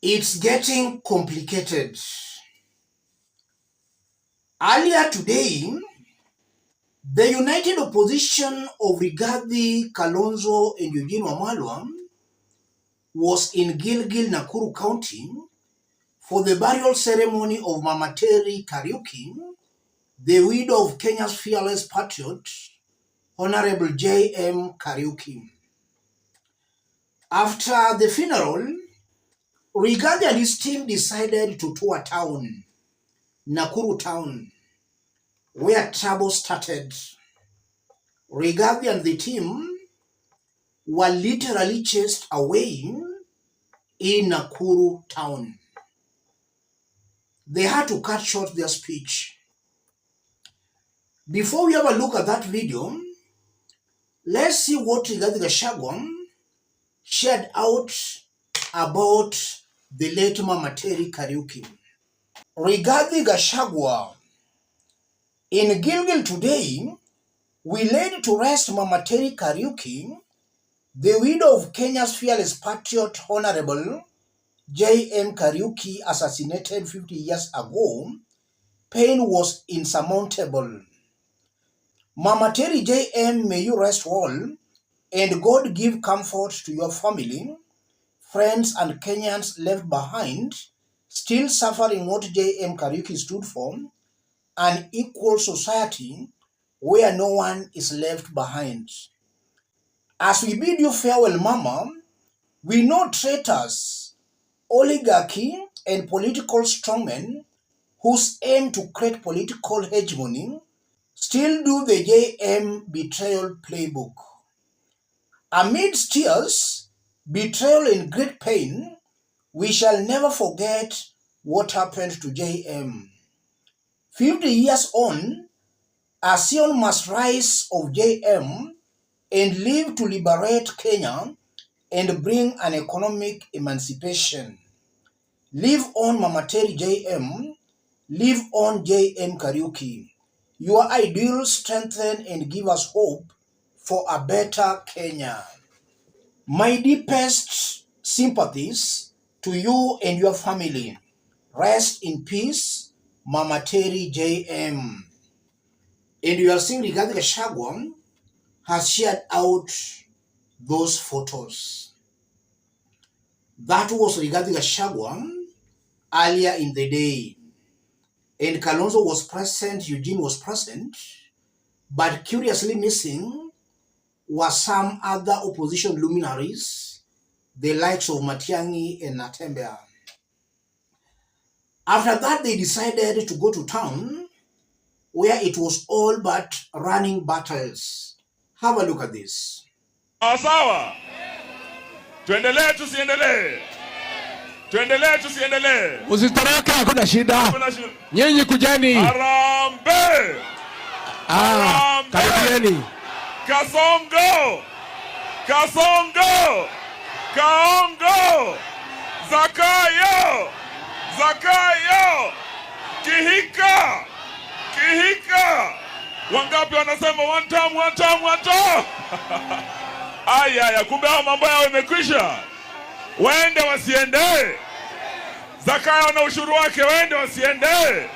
It's getting complicated. Earlier today, the united opposition of Rigathi, Kalonzo, and Eugene was in Gilgil, Nakuru County for the burial ceremony of Mama Terry Kariuki, the widow of Kenya's fearless patriot, Honorable J.M. Kariuki. After the funeral, Rigathi and his team decided to tour town, Nakuru town, where trouble started. Rigathi and the team were literally chased away in Nakuru town. They had to cut short their speech. Before we have a look at that video, let's see what Rigathi Gachagua shared out about the late Mama Terry Kariuki. Rigathi Gachagua, in Gilgil today, we laid to rest Mama Terry Kariuki, the widow of Kenya's fearless patriot, Honorable J.M. Kariuki, assassinated 50 years ago. Pain was insurmountable. Mama Terry J.M., may you rest well, and God give comfort to your family, friends, and Kenyans left behind, still suffering what J.M. Kariuki stood for, an equal society where no one is left behind. As we bid you farewell, Mama, we know traitors, oligarchy, and political strongmen whose aim to create political hegemony still do the JM betrayal playbook. Amidst tears, betrayal, and great pain, we shall never forget what happened to JM. 50 years on, a Sion must rise of JM and live to liberate Kenya and bring an economic emancipation. Live on Mama Terry JM, live on JM Kariuki. Your ideals strengthen and give us hope for a better Kenya. My deepest sympathies to you and your family. Rest in peace, Mama Terry JM. And you are seeing Rigathi Gachagua has shared out those photos. That was Rigathi Gachagua earlier in the day. And Kalonzo was present, Eugene was present, but curiously missing were some other opposition luminaries, the likes of Matiang'i and Natembeya. After that, they decided to go to town where it was all but running battles. Have a look at this. Sawa. Tuendelee tusiendelee? Tuendelee tusiendelee? Usitoroke, hakuna shida. Nyinyi kujeni. Harambee. Karibieni. Kasongo. Kasongo. Kaongo. Zakayo. Zakayo. Kihika. Kihika. Wangapi wanasema one time, one time, one time? Aya, kumbe hao mambo yao yamekwisha. Waende wasiende. Zakayo na ushuru wake waende wasiende.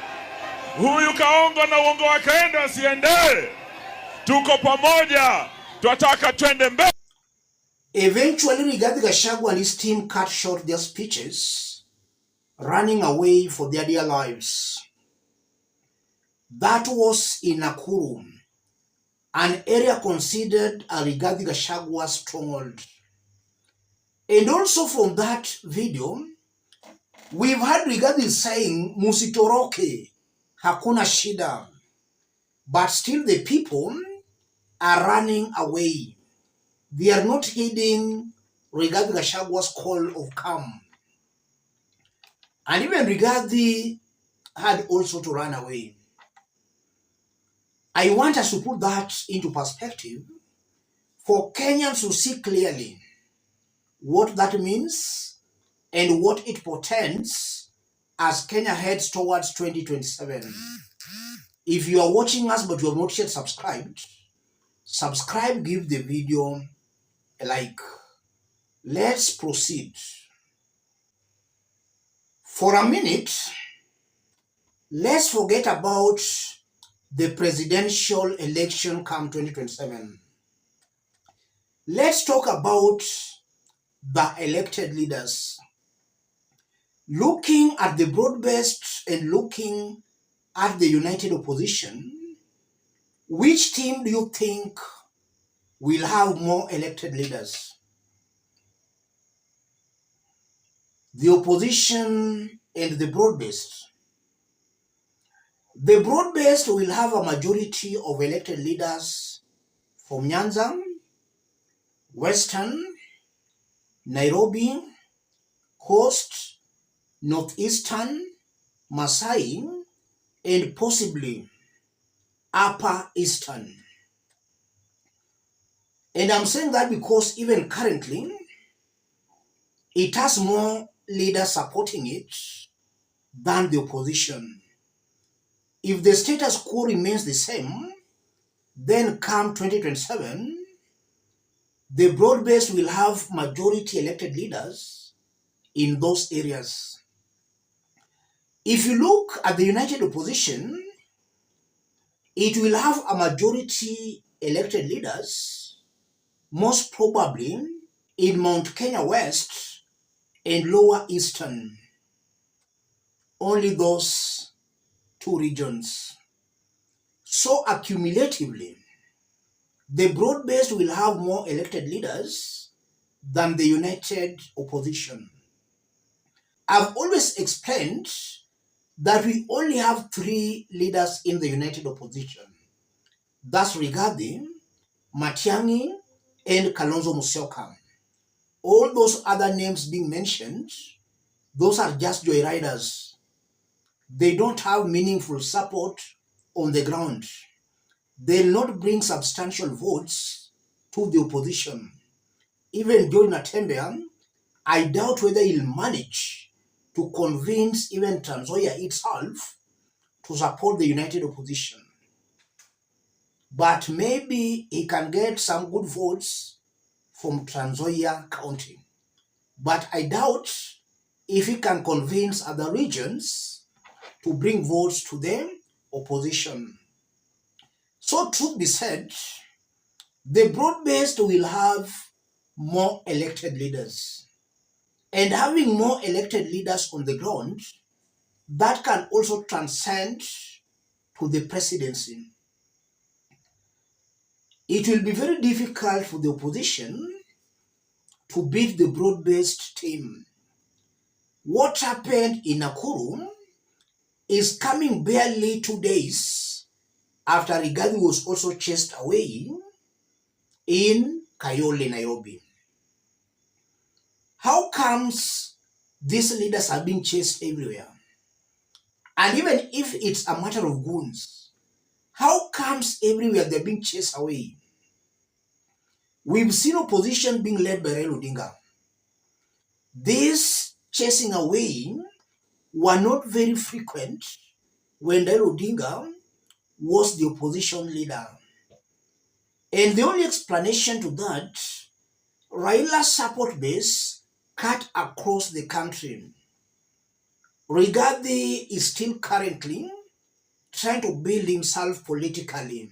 Huyu Kaongo na uongo wake waende wasiende. Tuko pamoja. Tunataka twende mbele. Eventually, Rigathi Gachagua and his team cut short their speeches, running away for their dear lives. That was in Nakuru, an area considered a Rigathi Gachagua stronghold. And also from that video, we've heard Rigathi saying, Musitoroke, hakuna shida. But still the people are running away. They are not heeding Rigathi Gachagua's call of come. And even Rigathi had also to run away. I want us to put that into perspective for Kenyans to see clearly what that means and what it portends as Kenya heads towards 2027. If you are watching us but you have not yet subscribed, subscribe, give the video a like. Let's proceed. For a minute, let's forget about the presidential election come 2027. Let's talk about the elected leaders. Looking at the broad-based and looking at the united opposition, which team do you think will have more elected leaders? The opposition and the broad-based. The broad-based will have a majority of elected leaders from Nyanza, Western, Nairobi, Coast, Northeastern, Masai, and possibly Upper Eastern. And I'm saying that because even currently, it has more leaders supporting it than the opposition. If the status quo remains the same, then come 2027, the broad-based will have majority elected leaders in those areas. If you look at the united opposition, it will have a majority elected leaders, most probably in Mount Kenya West and Lower Eastern. Only those two regions. So accumulatively, the broad-based will have more elected leaders than the united opposition. I've always explained that we only have three leaders in the united opposition. That's Rigathi, Matiang'i, and Kalonzo Musyoka. All those other names being mentioned, those are just joyriders. They don't have meaningful support on the ground. They'll not bring substantial votes to the opposition. Even John Natembeya, I doubt whether he'll manage to convince even Trans Nzoia itself to support the united opposition. But maybe he can get some good votes from Trans Nzoia County. But I doubt if he can convince other regions to bring votes to the opposition. So truth be said, the broad-based will have more elected leaders. And having more elected leaders on the ground, that can also transcend to the presidency. It will be very difficult for the opposition to beat the broad-based team. What happened in Nakuru is coming barely 2 days after Rigathi was also chased away in Kayole, Nairobi. How comes these leaders are being chased everywhere? And even if it's a matter of goons, how comes everywhere they're being chased away? We've seen opposition being led by Raila Odinga. This chasing away were not very frequent when Raila Odinga was the opposition leader. And the only explanation to that, Raila's support base cut across the country. Rigathi is still currently trying to build himself politically.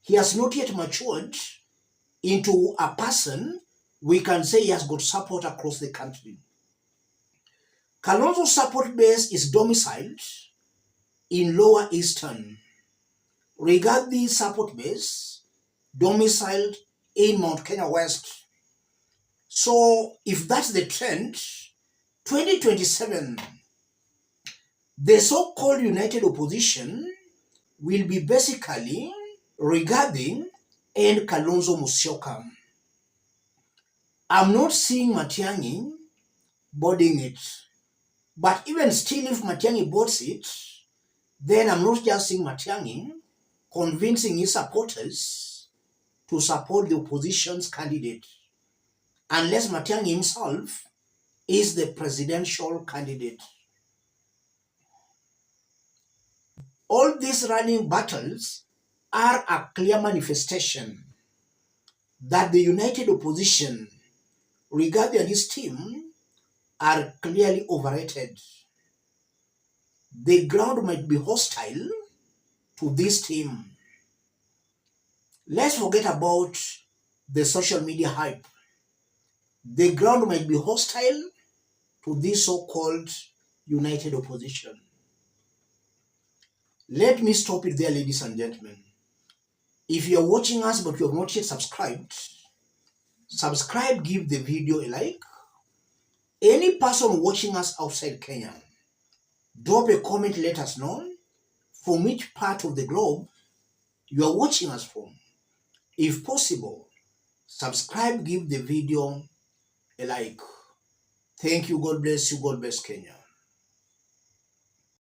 He has not yet matured into a person we can say he has got support across the country. Kalonzo's support base is domiciled in Lower Eastern. Rigathi's support base domiciled in Mount Kenya West. So if that's the trend, 2027, the so-called united opposition will be basically Rigathi and Kalonzo Musyoka. I'm not seeing Matiang'i boarding it. But even still, if Matiang'i boards it, then I'm not just seeing Matiang'i convincing his supporters to support the opposition's candidate, unless Matiang'i himself is the presidential candidate. All these running battles are a clear manifestation that the united opposition, Rigathi and his team, are clearly overrated. the ground might be hostile to this team. Let's forget about the social media hype. The ground might be hostile to this so-called united opposition. Let me stop it there, ladies and gentlemen. If you are watching us but you have not yet subscribed, subscribe, give the video a like. Any person watching us outside Kenya, drop a comment, let us know from which part of the globe you are watching us from. If possible, subscribe, give the video a like. Thank you. God bless you. God bless Kenya.